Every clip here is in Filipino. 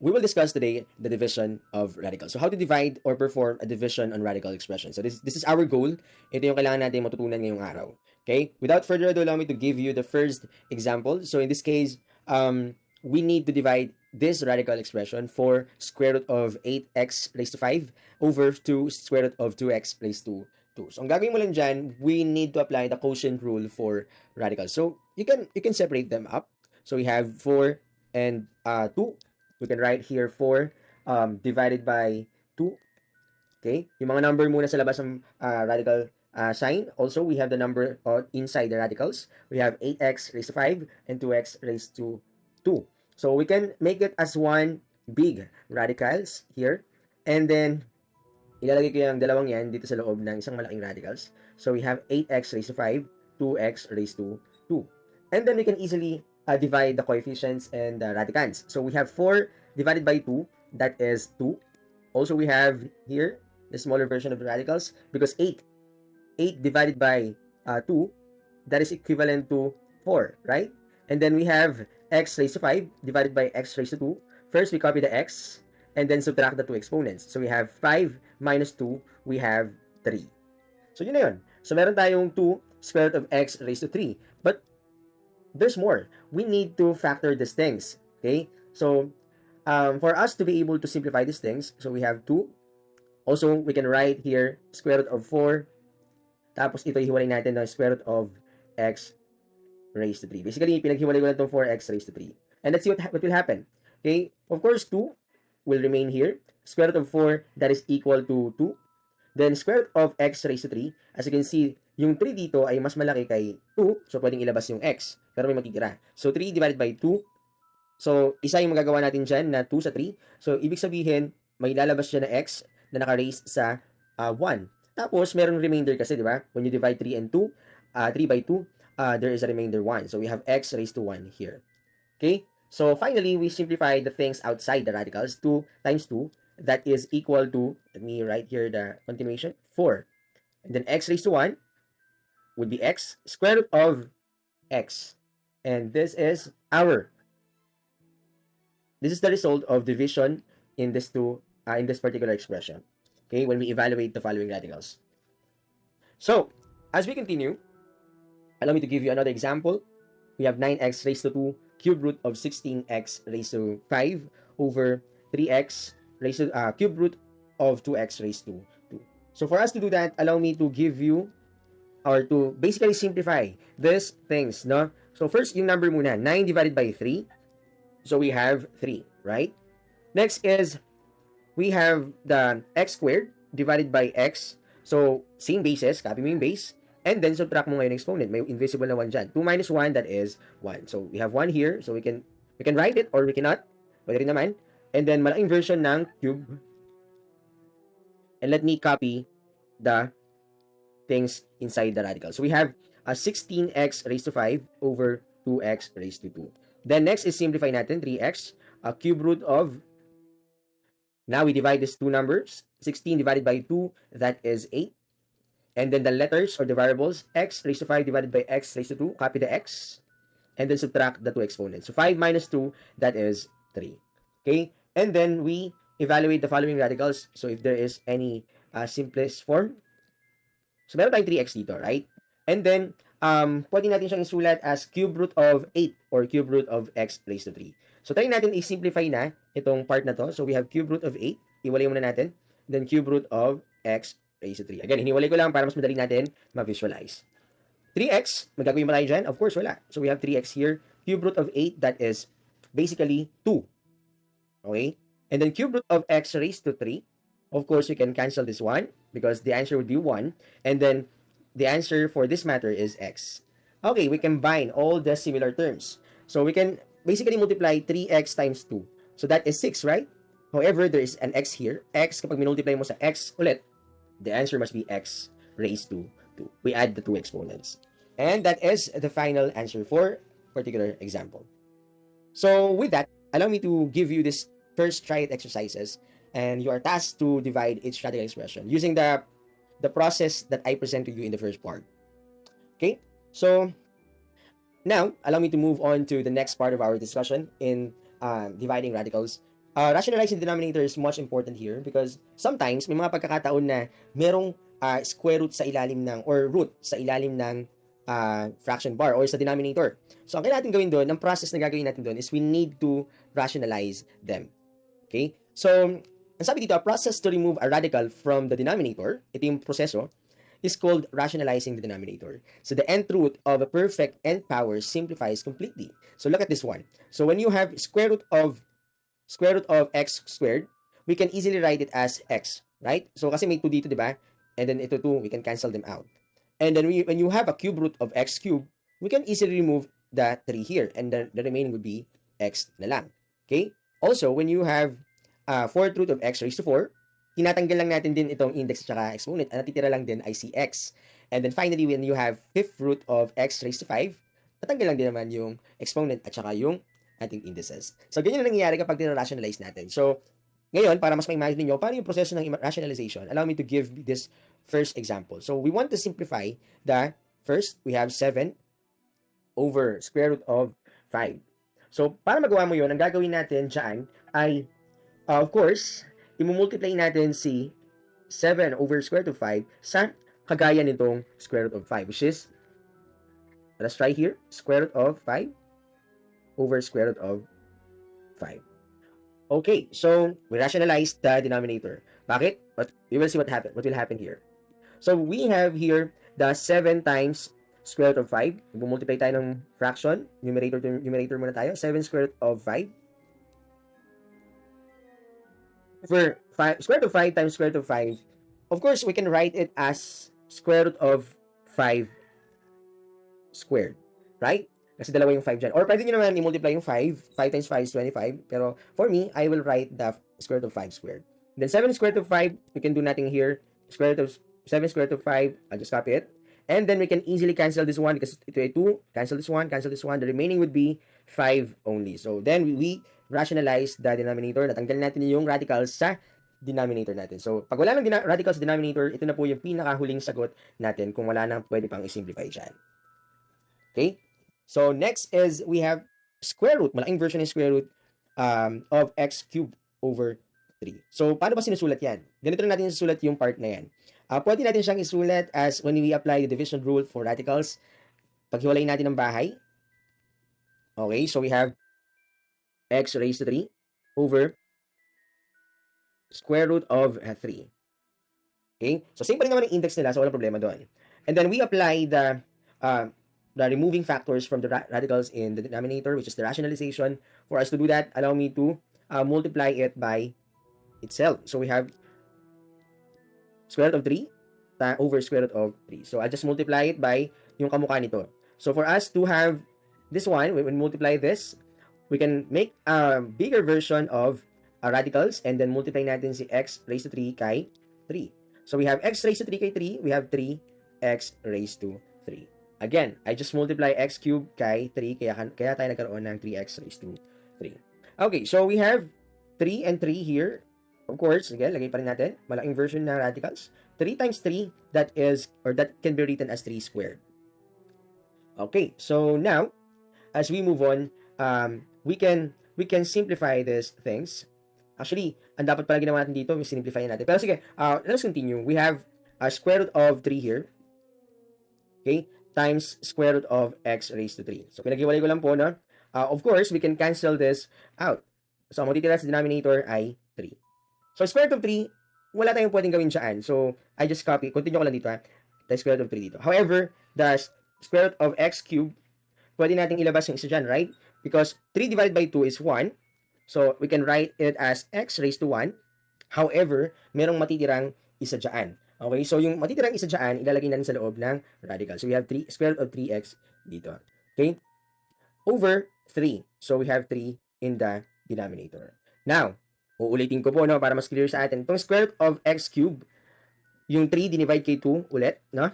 we will discuss today the division of radicals. So how to divide or perform a division on radical expression. So this is our goal. Ito yung kailangan natin matutunan ngayong araw. Okay? Without further ado, allow me to give you the first example. So in this case, we need to divide this radical expression for square root of 8x raised to 5 over to square root of 2x raised to 2. So ang gagawin mo lang dyan, we need to apply the quotient rule for radicals. So you can separate them up. So we have 4 and 2. We can write here 4 divided by 2. Okay? Yung mga number muna sa labas ng radical sign. Also, we have the number inside the radicals. We have 8x raised to 5 and 2x raised to 2. So we can make it as one big radicals here. And then, ilalagay ko yung dalawang yan dito sa loob ng isang malaking radicals. So we have 8x raised to 5, 2x raised to 2. And then we can easily divide the coefficients and the radicands. So we have 4 divided by 2, that is 2. Also, we have here the smaller version of the radicals because 8 divided by 2, that is equivalent to 4, right? And then we have x raised to 5 divided by x raised to 2. First, we copy the x and then subtract the two exponents. So we have 5 minus 2, we have 3. So yun na yun. So meron tayong 2 square root of x raised to 3. But there's more. We need to factor these things. Okay? So, for us to be able to simplify these things, so we have 2. Also, we can write here square root of 4. Tapos ito ihiwalay natin ng square root of x raised to 3. Basically, pinaghiwalay ko na itong 4x raised to 3. And let's see what will happen. Okay? Of course, 2 will remain here. Square root of 4, that is equal to 2. Then, square root of x raised to 3. As you can see, yung 3 dito ay mas malaki kay 2. So, pwedeng ilabas yung x. Pero may matitira. So, 3 divided by 2. So, isa yung magagawa natin dyan na 2 sa 3. So, ibig sabihin, may lalabas dyan na x na naka-raise sa 1. Tapos, merong remainder kasi, di ba? When you divide 3 and 2, 3 by 2, there is a remainder 1. So, we have x raised to 1 here. Okay? So, finally, we simplify the things outside the radicals. 2 times 2, that is equal to, let me write here the continuation, 4. And then x raised to 1 would be x square root of x. And this is the result of division in this in this particular expression. Okay, when we evaluate the following radicals. So, as we continue, allow me to give you another example. We have 9x raised to 2 cube root of 16x raised to 5 over 3x raised to cube root of 2x raised to 2. So for us to do that, allow me to give you or to basically simplify these things, no? So first, yung number muna, 9 divided by 3. So we have 3, right? Next is, we have the x squared divided by x. So, same basis, copy mo yung base. And then, subtract mo ngayon yung exponent. May invisible na 1 dyan. 2 minus 1, that is 1. So, we have 1 here. So, we can write it or we cannot. Pwede rin naman. And then, malaking version ng cube. And let me copy the things inside the radical. So, we have a 16x raised to 5 over 2x raised to 2. Then, next is simplify natin. 3x, a cube root of, now we divide these two numbers. 16 divided by 2, that is 8. And then the letters or the variables, x raised to 5 divided by x raised to 2, copy the x, and then subtract the two exponents. So 5 minus 2, that is 3. Okay? And then we evaluate the following radicals. So if there is any simplest form, so meron tayong 3x dito, right? And then, pwede natin siyang isulat as cube root of 8 or cube root of x raised to 3. So, try natin i-simplify na itong part na to. So, we have cube root of 8. Iwalay muna natin. Then, cube root of x raised to 3. Again, hiniwalay ko lang para mas madali natin ma-visualize. 3x, magagawin mo tayo dyan? Of course, wala. So, we have 3x here. Cube root of 8, that is basically 2. Okay? And then, cube root of x raised to 3. Of course, we can cancel this one because the answer would be 1. And then, the answer for this matter is x. Okay, we combine all the similar terms. So, we can basically multiply 3x times 2. So, that is 6, right? However, there is an x here. X, kapag minultiply mo sa x ulit, the answer must be x raised to 2. We add the two exponents. And that is the final answer for particular example. So, with that, allow me to give you this first try it exercises. And you are tasked to divide each radical expression using the process that I present to you in the first part. Okay? So, now, allow me to move on to the next part of our discussion in dividing radicals. rationalizing the denominator is much important here because sometimes may mga pagkakataon na merong square root sa ilalim ng, or root sa ilalim ng fraction bar or sa denominator. So, ang kailangan natin gawin doon, ang process na gagawin natin doon is we need to rationalize them. Okay? So, ang sabi dito, a process to remove a radical from the denominator, ito yung proseso, is called rationalizing the denominator. So, the nth root of a perfect nth power simplifies completely. So, look at this one. So, when you have square root of x squared, we can easily write it as x, right? So, kasi may 2 dito, di ba? And then ito 2, we can cancel them out. And then when you have a cube root of x cubed, we can easily remove the 3 here. And then the remaining would be x na lang. Okay? Also, when you have 4th root of x raised to 4, tinatanggal lang natin din itong index at saka exponent. Ang natitira lang din ay si x. And then finally, when you have 5th root of x raised to 5, tatanggal lang din naman yung exponent at saka yung ating indices. So, ganyan ang nangyayari kapag tinarationalize natin. So, ngayon, para mas ma-imagine niyo paano yung proseso ng rationalization, allow me to give this first example. So, we want to simplify the first, we have 7 over square root of 5. So, para magawa mo yun, ang gagawin natin dyan ay, of course, i-multiply natin si 7 over square root of 5 sa kagaya nitong square root of 5, which is, let's try here, square root of 5 over square root of 5. Okay, so we rationalize the denominator. Bakit? But we will see what will happen here. So we have here the 7 times square root of 5. Mag-multiply tayo ng fraction. Numerator muna tayo. 7 square root of 5. For square root of 5 times square root of 5, of course, we can write it as square root of 5 squared. Right? Kasi dalawa yung 5 dyan. Or pwede nyo naman i-multiply yung 5. 5 times 5 is 25. Pero for me, I will write the square root of 5 squared. Then 7 square root of 5, we can do nothing here. Square root of 7 square root of 5, I'll just copy it. And then we can easily cancel this one because ito ay 2. Cancel this one, cancel this one. The remaining would be 5 only. So then we rationalize the denominator. Natanggal natin yung radicals sa denominator natin. So pag wala nang radicals sa denominator, ito na po yung pinakahuling sagot natin kung wala nang pwede pang i-simplify dyan. Okay? So, next is we have square root. Malaking version ng square root of x cubed over 3. So, paano ba sinusulat yan? Ganito na natin isusulat yung part na yan. Pwede natin siyang isulat as when we apply the division rule for radicals. Paghiwalayin natin ng bahay. Okay, so we have x raised to 3 over square root of 3. Okay, so same pa rin naman yung index nila, so walang problema doon. And then we apply the removing factors from the radicals in the denominator, which is the rationalization. For us to do that, allow me to multiply it by itself. So we have square root of 3 over square root of 3. So I'll just multiply it by yung kamukha nito. So for us to have this one, when we multiply this, we can make a bigger version of radicals and then multiply natin si x raised to 3 kay 3. So we have x raised to 3 kay 3, we have 3x raised to 3. Again, I just multiply x cubed kay 3, kaya tayo nagkaroon ng 3x raised to 3. Okay, so we have 3 and 3 here. Of course, again, lagay pa rin natin, malaking version ng radicals. 3 times 3, that can be written as 3 squared. Okay, so now, as we move on, we can simplify these things. Actually, ang dapat pala ginawa natin dito, simplify natin. Pero sige, let's continue. We have a square root of 3 here. Okay, times square root of x raised to 3. So, pinag-iwalay ko lang po, no? Of course, we can cancel this out. So, ang matitira sa denominator ay 3. So, square root of 3, wala tayong pwedeng gawin dyan. So, I just copy. Continue ko lang dito, ha? The square root of 3 dito. However, the square root of x cubed, pwede nating ilabas yung isa dyan, right? Because 3 divided by 2 is 1. So, we can write it as x raised to 1. However, merong matitirang isa dyan. Okay, so yung matitirang isa dyan, ilalagay natin sa loob ng radical. So we have square root of 3x dito. Okay? Over 3. So we have 3 in the denominator. Now, uulitin ko po, no, para mas clear sa atin. Itong square root of x cubed, yung 3 dinivide kay 2 ulit, no?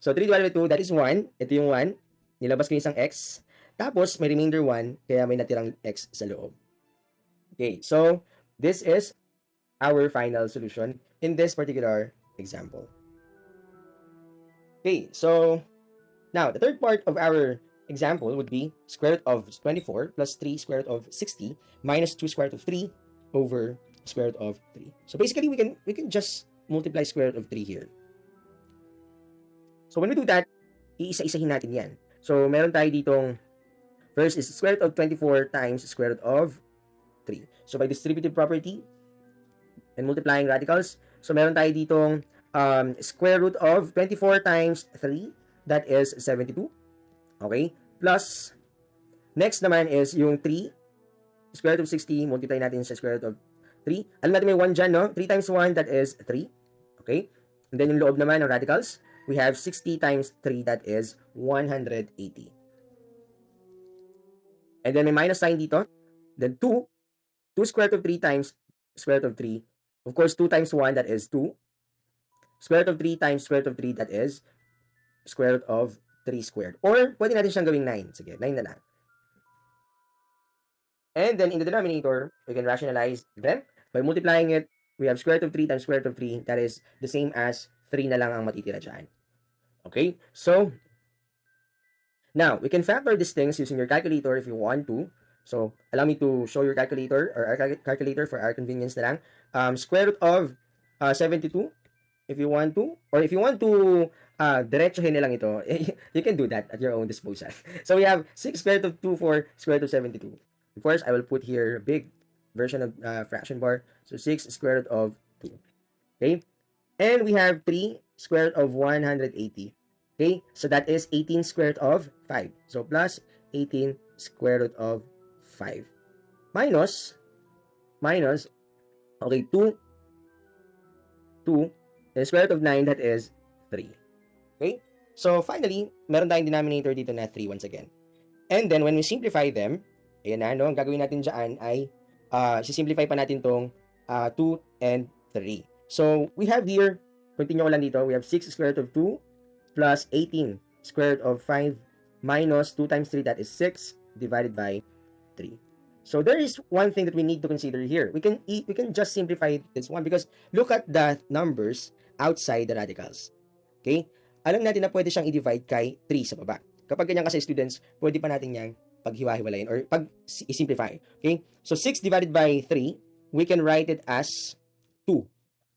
So 3 divided by 2, that is 1. Ito yung 1. Nilabas ko yung isang x. Tapos, may remainder 1, kaya may natirang x sa loob. Okay, so this is our final solution in this particular example. Okay, so now the third part of our example would be square root of 24 plus 3 square root of 60 minus 2 square root of 3 over square root of 3. So basically, we can just multiply square root of 3 here. So when we do that, iisa-isahin natin yan. So meron tayo ditong, first is square root of 24 times square root of 3. So by distributive property and multiplying radicals, so meron tayo ditong square root of 24 times 3, that is 72. Okay? Plus, next naman is yung 3, square root of 60, multiply natin sa square root of 3. Alam natin may 1 dyan, no? 3 times 1, that is 3. Okay? And then yung loob naman ng radicals, we have 60 times 3, that is 180. And then may minus sign dito. Then 2 square root of 3 times square root of 3. Of course, 2 times 1, that is 2. Square root of 3 times square root of 3, that is square root of 3 squared. Or, pwede natin siyang gawing 9. Sige, 9 na lang. And then, in the denominator, we can rationalize them. By multiplying it, we have square root of 3 times square root of 3. That is the same as 3 na lang ang matitira dyan. Okay? So, now, we can factor these things using your calculator if you want to. So, allow me to show your calculator or our calculator for our convenience na lang. Square root of 72, if you want to. Or if you want to diretsohin na lang ito, you can do that at your own disposal. So, we have 6 square root of 2 for square root of 72. Of course, I will put here a big version of fraction bar. So, 6 square root of 2. Okay? And we have 3 square root of 180. Okay? So, that is 18 square root of 5. So, plus 18 square root of 5. Minus, okay, 2, and square root of 9, that is 3. Okay? So, finally, meron tayong denominator dito na 3 once again. And then, when we simplify them, ayan na, no? Ang gagawin natin dyan ay, sisimplify pa natin tong 2 and 3. So, we have here, continue ko lang dito, we have 6 square root of 2 plus 18 square root of 5 minus 2 times 3, that is 6, divided by 3. So, there is one thing that we need to consider here. We can just simplify this one because look at the numbers outside the radicals. Okay? Alam natin na pwede siyang i-divide kay 3 sa baba. Kapag ganyan kasi students, pwede pa natin yang paghiwa-hiwalayin or pag-simplify. Okay? So, 6 divided by 3, we can write it as 2.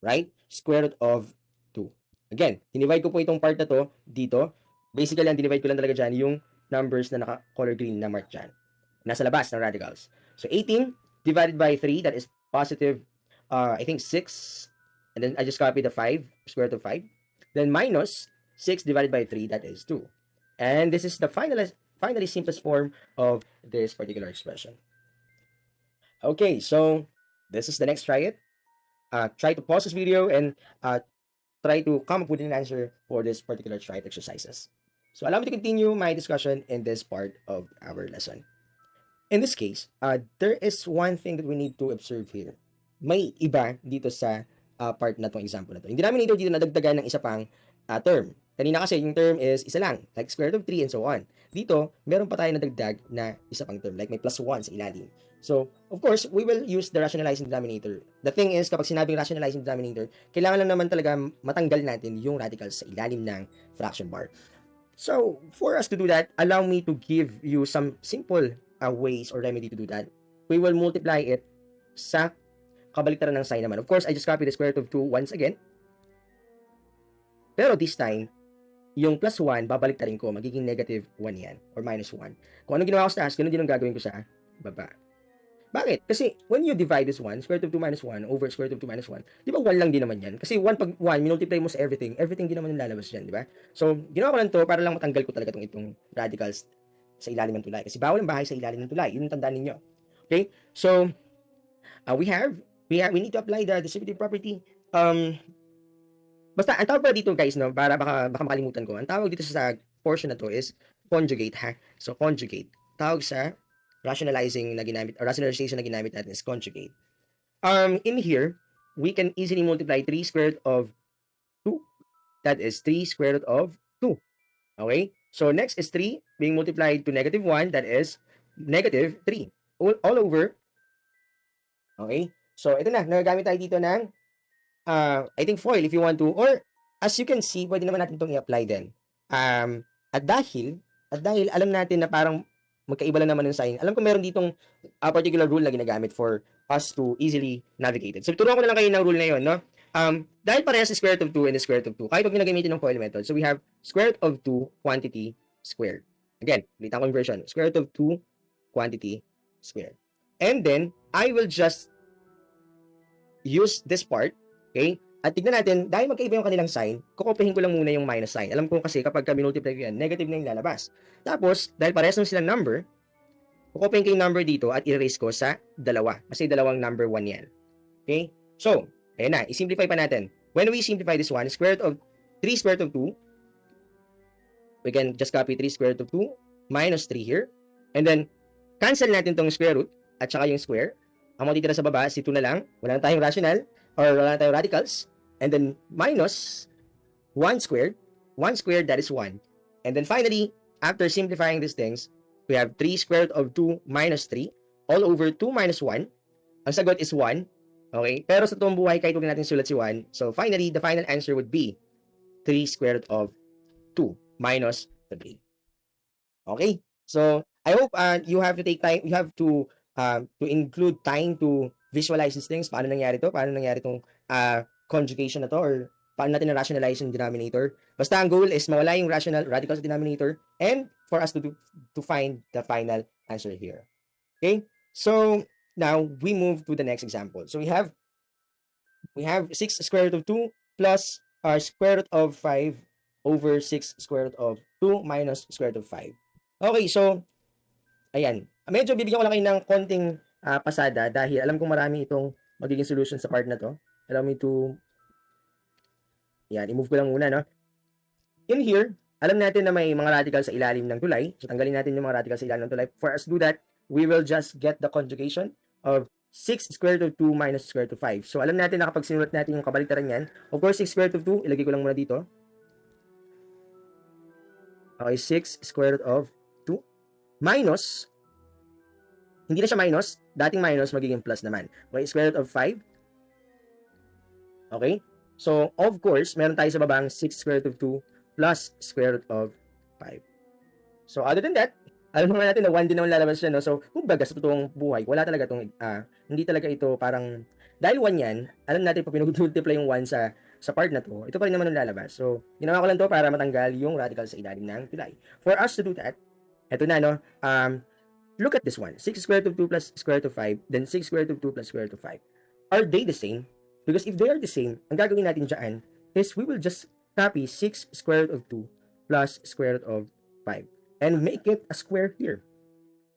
Right? Square root of 2. Again, dinivide ko po itong part na to dito. Basically, ang dinivide ko lang talaga dyan yung numbers na naka-color green na mark dyan. Nasa labas ng radicals. So, 18 divided by 3, that is positive, I think 6. And then, I just copy the 5, square root of 5. Then, minus 6 divided by 3, that is 2. And this is the finally simplest form of this particular expression. Okay, so, this is the next try it. Try to pause this video and try to come up with an answer for this particular try it exercises. So, allow me to continue my discussion in this part of our lesson. In this case, there is one thing that we need to observe here. May iba dito sa part na itong example na to. Yung denominator dito nadagdagan ng isa pang term. Kanina kasi yung term is isa lang, like square root of 3 and so on. Dito, meron pa tayo nadagdag na isa pang term, like may plus 1 sa ilalim. So, of course, we will use the rationalizing denominator. The thing is, kapag sinabing rationalizing denominator, kailangan lang naman talaga matanggal natin yung radicals sa ilalim ng fraction bar. So, for us to do that, allow me to give you some simple ways or remedy to do that. We will multiply it sa kabaliktaran ng sign naman. Of course, I just copy the square root of 2 once again. Pero this time, yung plus 1, babaliktarin ko, magiging negative 1 yan, or minus 1. Kung ano ginawa ko sa taas, ganun din ang gagawin ko sa baba. Bakit? Kasi, when you divide this 1, square root of 2 minus 1, over square root of 2 minus 1, di ba 1 lang din naman yan? Kasi 1 pag 1, minultiply mo sa everything din naman yung lalabas dyan, di ba? So, ginawa ko lang to para lang matanggal ko talaga itong radicals sa ilalim ng tulay. Kasi bawal ang bahay sa ilalim ng tulay. Yun ang tandaan ninyo. Okay? So, we need to apply the distributive property. Basta, ang tawag pala dito guys, no, para baka makalimutan ko. Ang tawag dito sa portion na to is conjugate, ha? So, conjugate. Tawag sa rationalization na ginamit natin is conjugate. In here, we can easily multiply 3 square root of 2. That is 3 square root of 2. Okay? So, next is 3 being multiplied to negative 1. That is negative 3. All over. Okay? So, ito na. Nagagamit tayo dito ng, I think, foil if you want to. Or, as you can see, pwede naman natin itong i-apply din. At dahil, alam natin na parang magkaiba lang naman yung sign. Alam ko meron ditong particular rule na ginagamit for us to easily navigate it. So, turuan ko na lang kayo ng rule na yun, no? Dahil parehas sa square root of 2 and the square root of 2, kahit huwag nyo na gamitin ng FOIL method, so we have square root of 2 quantity squared. Again, ulit ang conversion. Square root of 2 quantity squared. And then, I will just use this part, okay? At tignan natin, dahil magkaiba yung kanilang sign, kukopihin ko lang muna yung minus sign. Alam ko kasi kapag multiply ko yan, negative na yung lalabas. Tapos, dahil parehas ng silang number, kukopihin ko yung number dito at i-erase ko sa dalawa. Kasi dalawang number 1 yan. Okay? So, ayan na, i-simplify pa natin. When we simplify this one, square root of 3 square root of 2, we can just copy 3 square root of 2 minus 3 here. And then, cancel natin tong square root at saka yung square. Ang matitira sa baba, si 2 na lang. Wala na tayong rational or wala na tayong radicals. And then, minus 1 squared. 1 squared, that is 1. And then finally, after simplifying these things, we have 3 square root of 2 minus 3 all over 2 minus 1. Ang sagot is 1. Okay? Pero sa toong buhay, kahit huwag natin sulat si 1. So, finally, the final answer would be 3 square root of 2 minus 3. Okay? So, I hope you have to take time, you have to include time to visualize these things. Paano nangyari to? Paano nangyari itong conjugation na to? Or paano natin na-rationalize yung denominator? Basta ang goal is mawala yung radical sa denominator and for us to find the final answer here. Okay? So, now we move to the next example. So, we have 6 square root of 2 plus our square root of 5 over 6 square root of 2 minus square root of 5. Okay, so, ayan. Medyo bibigyan ko lang kayo ng konting pasada dahil alam kong marami itong magiging solution sa part na to. Allow me to, yan, i-move ko lang muna, no? In here, alam natin na may mga radical sa ilalim ng tulay. So, tanggalin natin yung mga radical sa ilalim ng tulay. For us to do that, we will just get the conjugation of 6 square root of 2 minus square root of 5. So, alam natin na kapag sinulat natin yung kabaliktaran yan, of course, 6 square root of 2, ilagay ko lang muna dito. Okay, 6 square root of 2 minus, hindi na siya minus, dating minus, magiging plus naman. Okay, square root of 5. Okay, so of course, meron tayo sa babang 6 square root of 2 plus square root of 5. So other than that, alam naman natin na 1 din naman lalabas siya, no? So, kumbaga sa totoong buhay, wala talaga itong, hindi talaga ito parang, dahil 1 yan, alam natin pag pinag-multiply yung 1 sa part na to, ito pa rin naman ang lalabas. So, ginawa ko lang to para matanggal yung radical sa ilalim ng tulay. For us to do that, eto na, no? Look at this one. 6 square root of 2 plus square root of 5, then 6 square root of 2 plus square root of 5. Are they the same? Because if they are the same, ang gagawin natin dyan is we will just copy 6 square root of 2 plus square root of 5 and make it a square here.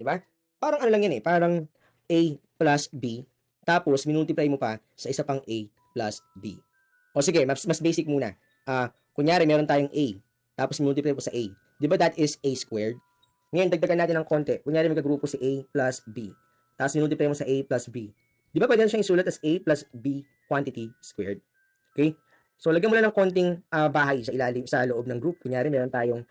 Diba? Parang ano lang yan eh, parang A plus B, tapos minultiply mo pa sa isa pang A plus B. O sige, mas basic muna. Kunyari, meron tayong A, tapos minultiply mo sa A. Diba that is A squared? Ngayon, dagdagan natin ng konti. Kunyari, magkagrupo si A plus B. Tapos minultiply mo sa A plus B. Di ba pwede siyang isulat as A plus B quantity squared? Okay? So, lagyan mo lang ng konting bahay sa ilalim, sa loob ng group. Kunyari, meron tayong,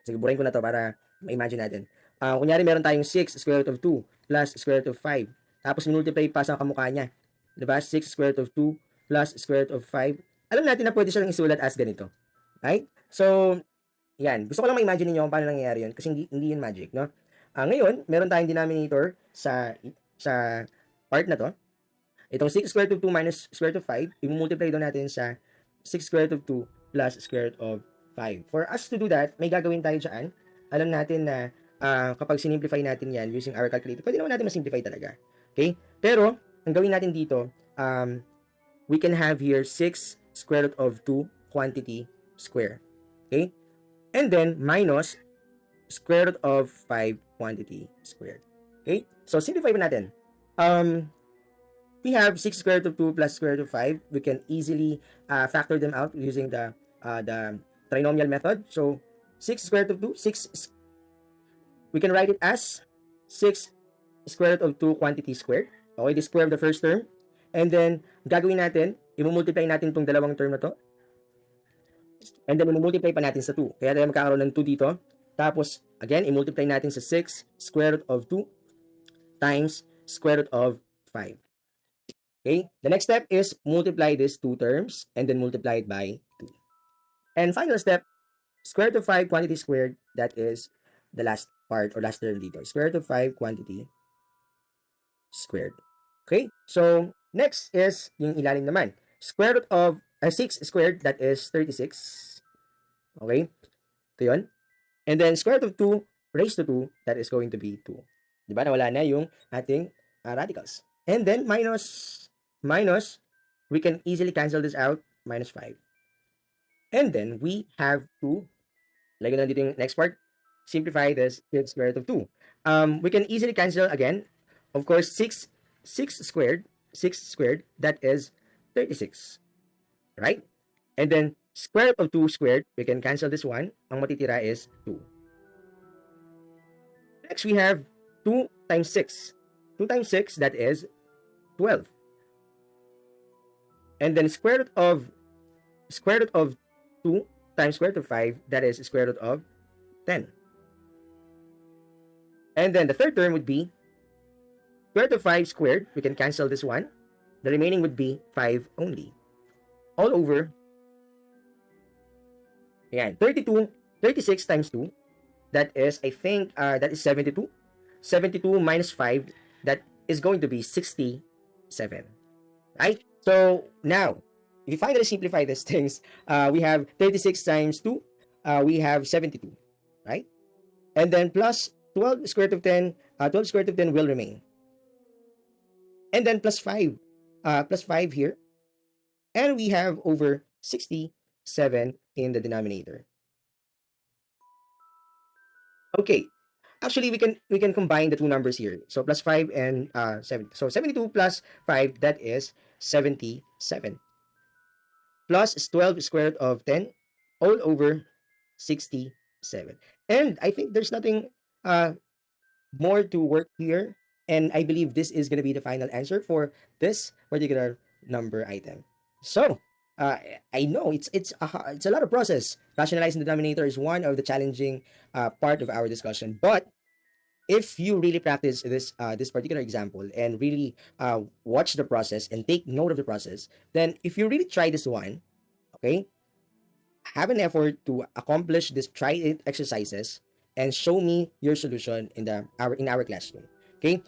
sige, burahin ko na to para ma-imagine natin. Kunyari, meron tayong 6 square root of 2 plus square root of 5. Tapos, minultiply pa sa kamukha niya. Diba? 6 square root of 2 plus square root of 5. Alam natin na pwede siyang isulat as ganito. Right? So, yan. Gusto ko lang ma-imagine niyo kung paano nangyayari yun kasi hindi yun magic, no? Ngayon, meron tayong denominator sa part na to. Itong 6 square root of 2 minus square root of 5, i-multiply doon natin sa 6 square root of 2 plus square root of 5. For us to do that, may gagawin tayo dyan. Alam natin na kapag sinimplify natin yan using our calculator, pwede naman natin masimplify talaga. Okay? Pero, ang gawin natin dito, we can have here 6 square root of 2 quantity square. Okay? And then, minus square root of 5 quantity squared. Okay? So, simplify pa natin. We have 6 square root of 2 plus square root of 5. We can easily factor them out using the trinomial method. So, 6 square root of 2, we can write it as 6 square root of 2 quantity squared. Okay, the square of the first term. And then, gagawin natin, i-multiply natin itong dalawang term na to. And then, i-multiply pa natin sa 2. Kaya tayo magkakaroon ng 2 dito. Tapos, again, i-multiply natin sa 6 square root of 2 times square root of 5. Okay? The next step is multiply these two terms and then multiply it by 2. And final step, square root of 5 quantity squared, that is the last part or last term dito. Square root of 5 quantity squared. Okay? So, next is yung ilalim naman. Square root of 6 squared, that is 36. Okay? Ito yun. And then, square root of 2 raised to 2, that is going to be 2. Diba? Nawala na yung ating radicals. And then, minus, we can easily cancel this out, minus 5. And then, we have to, lagyan na dito yung next part, simplify this with square root of 2. We can easily cancel again. Of course, 6 squared, that is 36. Right? And then, square root of 2 squared, we can cancel this one. Ang matitira is 2. Next, we have 2 times 6. 2 times 6, that is 12. And then, square root of 2 times square root of 5, that is square root of 10. And then, the third term would be square root of 5 squared. We can cancel this one. The remaining would be 5 only. All over, ayan, 36 times 2, that is, I think, that is 72. 72 minus 5, that is going to be 67. Right? So, now, if you finally simplify these things, we have 36 times 2, we have 72. Right? And then, plus 12 square root of 10, 12 square root of 10 will remain. And then, plus 5 here. And we have over 67 in the denominator. Okay. Actually, we can combine the two numbers here. So plus 5 and 7. So 72 plus 5, that is 77. Plus 12 square root of 10 all over 67. And I think there's nothing more to work here. And I believe this is going to be the final answer for this particular number item. So, I know it's a lot of process. Rationalizing the denominator is one of the challenging part of our discussion. But if you really practice this particular example and really watch the process and take note of the process, then if you really try this one, okay, have an effort to accomplish this try it exercises and show me your solution in our classroom. Okay,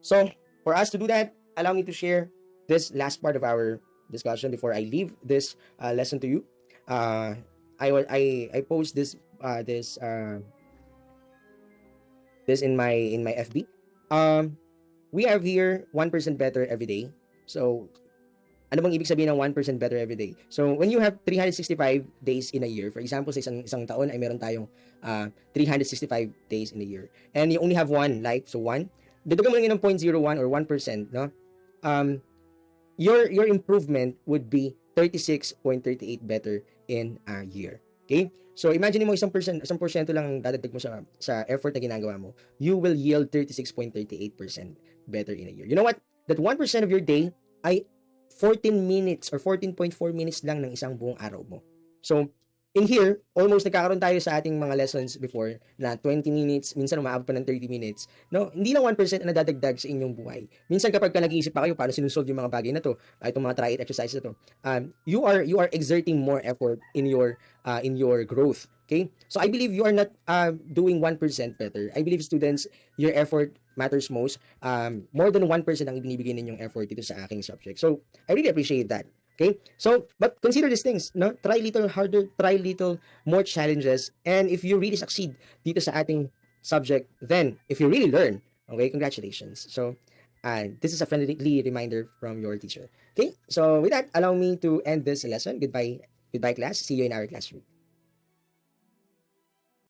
so for us to do that, allow me to share this last part of our discussion before I leave this lesson to you. I post this in my FB. We have here 1% better every day. So, ano bang ibig sabihin ng 1% better every day? So, when you have 365 days in a year, for example, sa isang taon ay meron tayong 365 days in a year. And you only have one life, so 1. Dagdagan mo lang yun ng 0.01 or 1%, no? Your improvement would be 36.38 better in a year. Okay? So, imagine mo isang porsyento lang dadagdag mo sa effort na ginagawa mo. You will yield 36.38% better in a year. You know what? That 1% of your day ay 14 minutes or 14.4 minutes lang ng isang buong araw mo. So, in here, almost nagkakaroon tayo sa ating mga lessons before na 20 minutes, minsan umaabot pa ng 30 minutes. No, hindi lang 1% ang nadadagdag sa inyong buhay. Minsan kapag ka nag-iisip pa kayo paano sinusolve yung mga bagay na to, itong mga try it exercises na to, you are exerting more effort in your growth. Okay? So I believe you are not doing 1% better. I believe students, your effort matters most. More than 1% ang ibinibigay ninyong effort dito sa aking subject. So I really appreciate that. Okay? So, but consider these things, no? Try little harder, try little more challenges, and if you really succeed dito sa ating subject, then, if you really learn, okay, congratulations. So, this is a friendly reminder from your teacher. Okay? So, with that, allow me to end this lesson. Goodbye class. See you in our classroom.